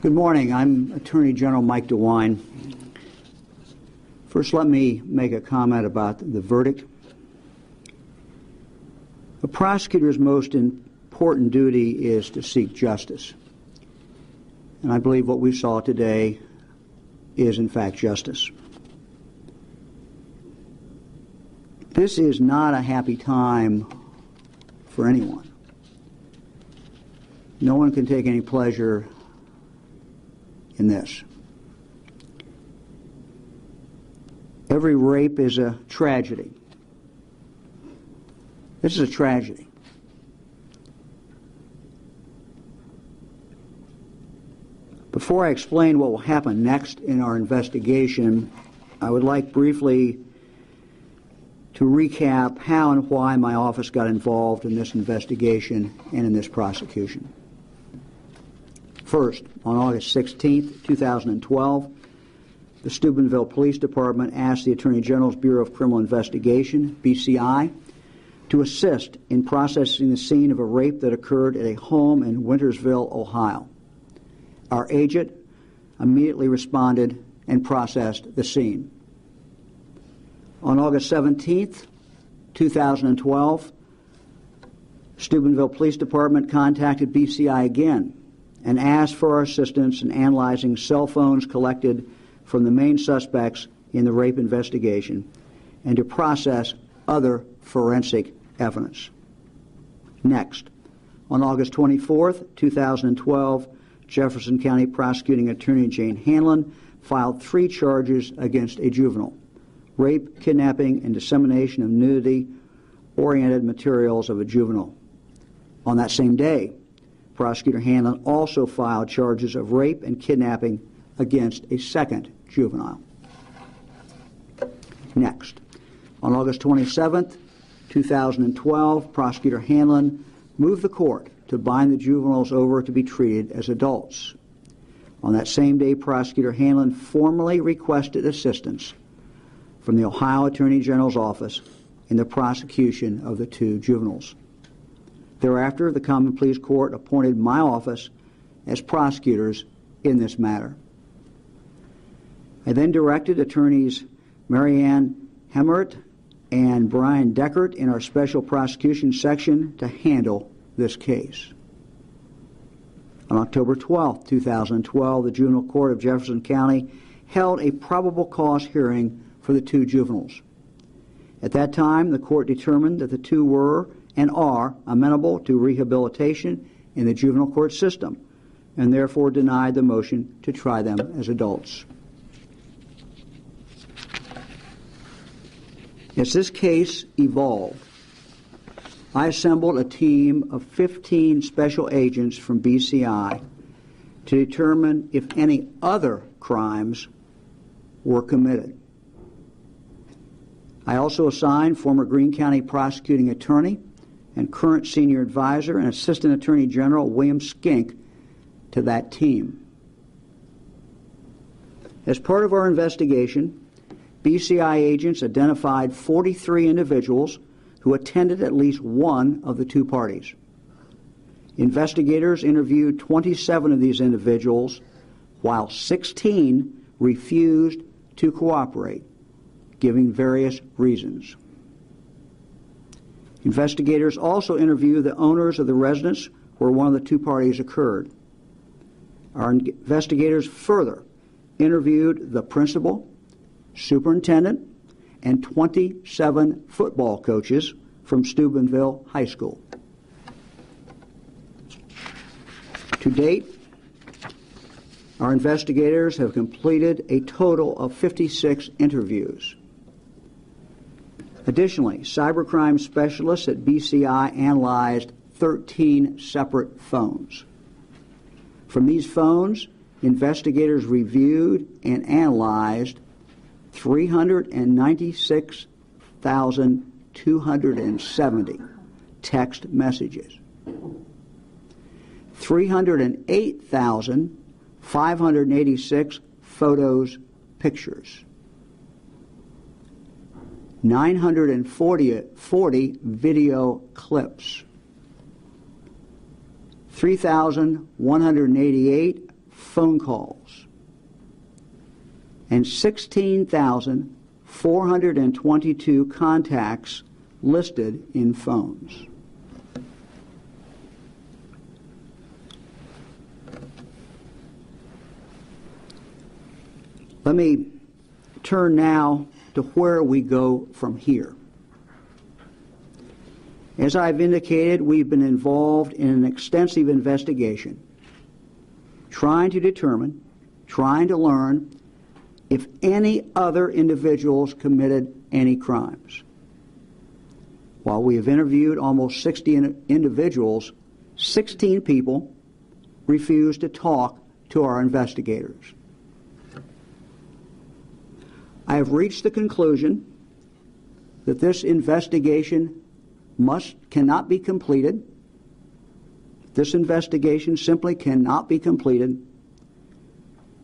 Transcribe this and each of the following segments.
Good morning. I'm Attorney General Mike DeWine. First, let me make a comment about the verdict. A prosecutor's most important duty is to seek justice. And I believe what we saw today is, in fact, justice. This is not a happy time for anyone. No one can take any pleasure in this. Every rape is a tragedy. This is a tragedy. Before I explain what will happen next in our investigation, I would like briefly to recap how and why my office got involved in this investigation and in this prosecution. First, on August 16, 2012, the Steubenville Police Department asked the Attorney General's Bureau of Criminal Investigation, BCI, to assist in processing the scene of a rape that occurred at a home in Wintersville, Ohio. Our agent immediately responded and processed the scene. On August 17, 2012, Steubenville Police Department contacted BCI again and asked for our assistance in analyzing cell phones collected from the main suspects in the rape investigation and to process other forensic evidence. Next, on August 24, 2012, Jefferson County Prosecuting Attorney Jane Hanlon filed 3 charges against a juvenile: rape, kidnapping, and dissemination of nudity-oriented materials of a juvenile. On that same day, Prosecutor Hanlon also filed charges of rape and kidnapping against a second juvenile. Next, on August 27, 2012, Prosecutor Hanlon moved the court to bind the juveniles over to be treated as adults. On that same day, Prosecutor Hanlon formally requested assistance from the Ohio Attorney General's office in the prosecution of the 2 juveniles. Thereafter, the Common Pleas Court appointed my office as prosecutors in this matter. I then directed attorneys Marianne Hemmert and Brian Deckert in our Special Prosecution Section to handle this case. On October 12, 2012, the Juvenile Court of Jefferson County held a probable cause hearing for the 2 juveniles. At that time, the court determined that the 2 were and are amenable to rehabilitation in the juvenile court system, and therefore denied the motion to try them as adults. As this case evolved, I assembled a team of 15 special agents from BCI to determine if any other crimes were committed. I also assigned former Greene County prosecuting attorney and current senior advisor and Assistant Attorney General William Skink to that team. As part of our investigation, BCI agents identified 43 individuals who attended at least one of the 2 parties. Investigators interviewed 27 of these individuals, while 16 refused to cooperate, giving various reasons. Investigators also interviewed the owners of the residence where one of the 2 parties occurred. Our investigators further interviewed the principal, superintendent, and 27 football coaches from Steubenville High School. To date, our investigators have completed a total of 56 interviews. Additionally, cybercrime specialists at BCI analyzed 13 separate phones. From these phones, investigators reviewed and analyzed 396,270 text messages, 308,586 photos, pictures, 940 video clips, 3,188 phone calls and 16,422 contacts listed in phones. Let me turn now to where we go from here. As I've indicated, we've been involved in an extensive investigation trying to determine, trying to learn if any other individuals committed any crimes. While we have interviewed almost 60 individuals, 16 people refused to talk to our investigators. I have reached the conclusion that this investigation cannot be completed. This investigation simply cannot be completed,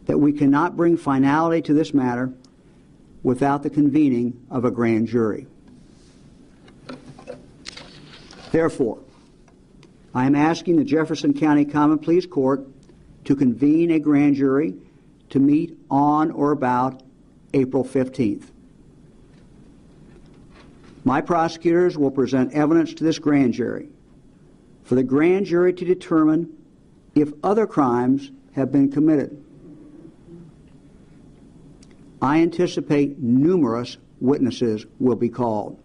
that we cannot bring finality to this matter without the convening of a grand jury. Therefore, I am asking the Jefferson County Common Pleas Court to convene a grand jury to meet on or about April 15th. My prosecutors will present evidence to this grand jury for the grand jury to determine if other crimes have been committed. I anticipate numerous witnesses will be called.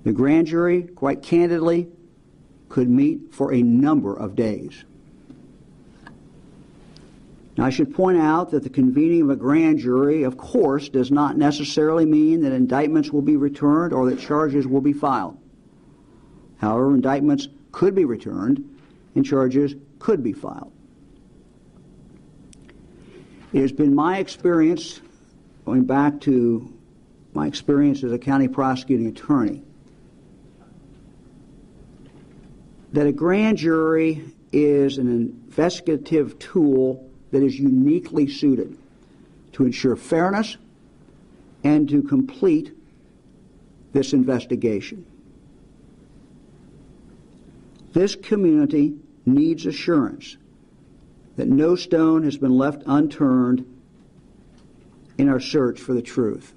The grand jury, quite candidly, could meet for a number of days. Now, I should point out that the convening of a grand jury, of course, does not necessarily mean that indictments will be returned or that charges will be filed. However, indictments could be returned and charges could be filed. It has been my experience, going back to my experience as a county prosecuting attorney, that a grand jury is an investigative tool that is uniquely suited to ensure fairness and to complete this investigation. This community needs assurance that no stone has been left unturned in our search for the truth.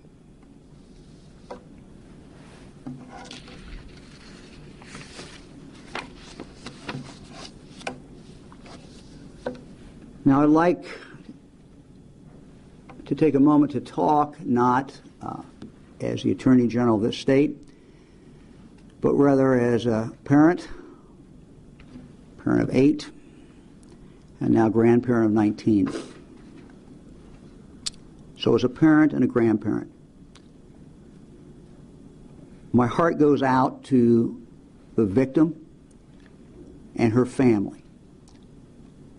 Now, I'd like to take a moment to talk not as the Attorney General of this state, but rather as a parent of 8, and now grandparent of 19. So as a parent and a grandparent, my heart goes out to the victim and her family.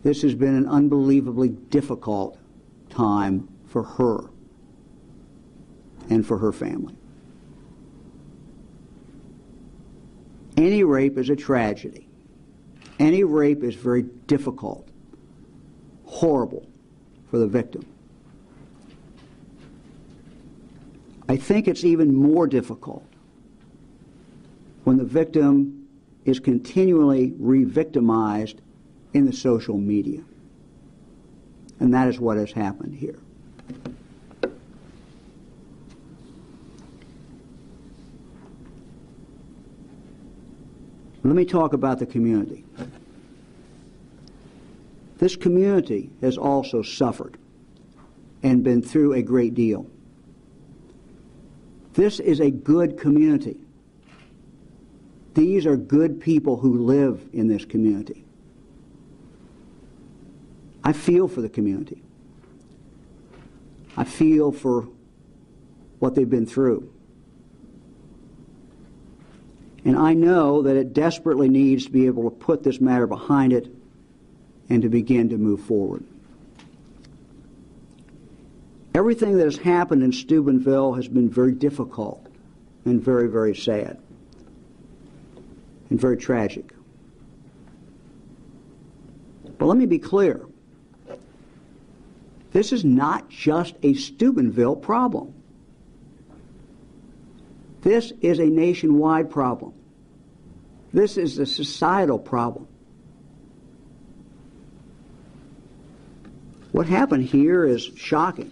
This has been an unbelievably difficult time for her and for her family. Any rape is a tragedy. Any rape is very difficult, horrible for the victim. I think it's even more difficult when the victim is continually re-victimized in the social media. And that is what has happened here. Let me talk about the community. This community has also suffered and been through a great deal. This is a good community. These are good people who live in this community. I feel for the community. I feel for what they've been through. And I know that it desperately needs to be able to put this matter behind it and to begin to move forward. Everything that has happened in Steubenville has been very difficult and very, very sad and very tragic. But let me be clear. This is not just a Steubenville problem. This is a nationwide problem. This is a societal problem. What happened here is shocking.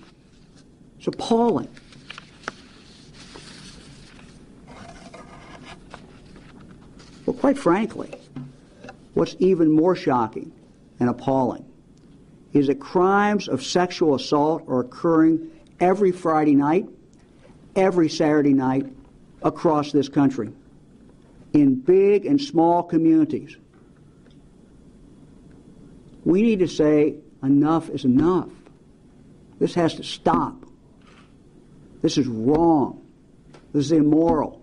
It's appalling. Well, quite frankly, what's even more shocking and appalling is that crimes of sexual assault are occurring every Friday night, every Saturday night across this country, in big and small communities. We need to say enough is enough. This has to stop. This is wrong. This is immoral.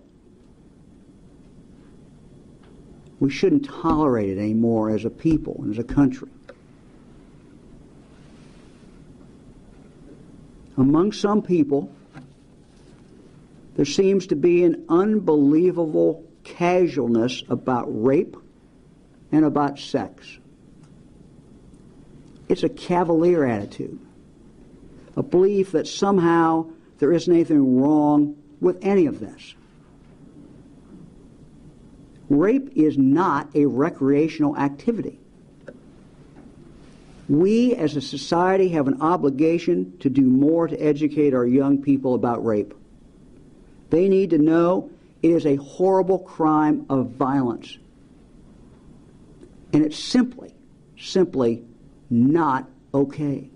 We shouldn't tolerate it anymore as a people and as a country. Among some people, there seems to be an unbelievable casualness about rape and about sex. It's a cavalier attitude, a belief that somehow there isn't anything wrong with any of this. Rape is not a recreational activity. We as a society have an obligation to do more to educate our young people about rape. They need to know it is a horrible crime of violence. And it's simply not okay.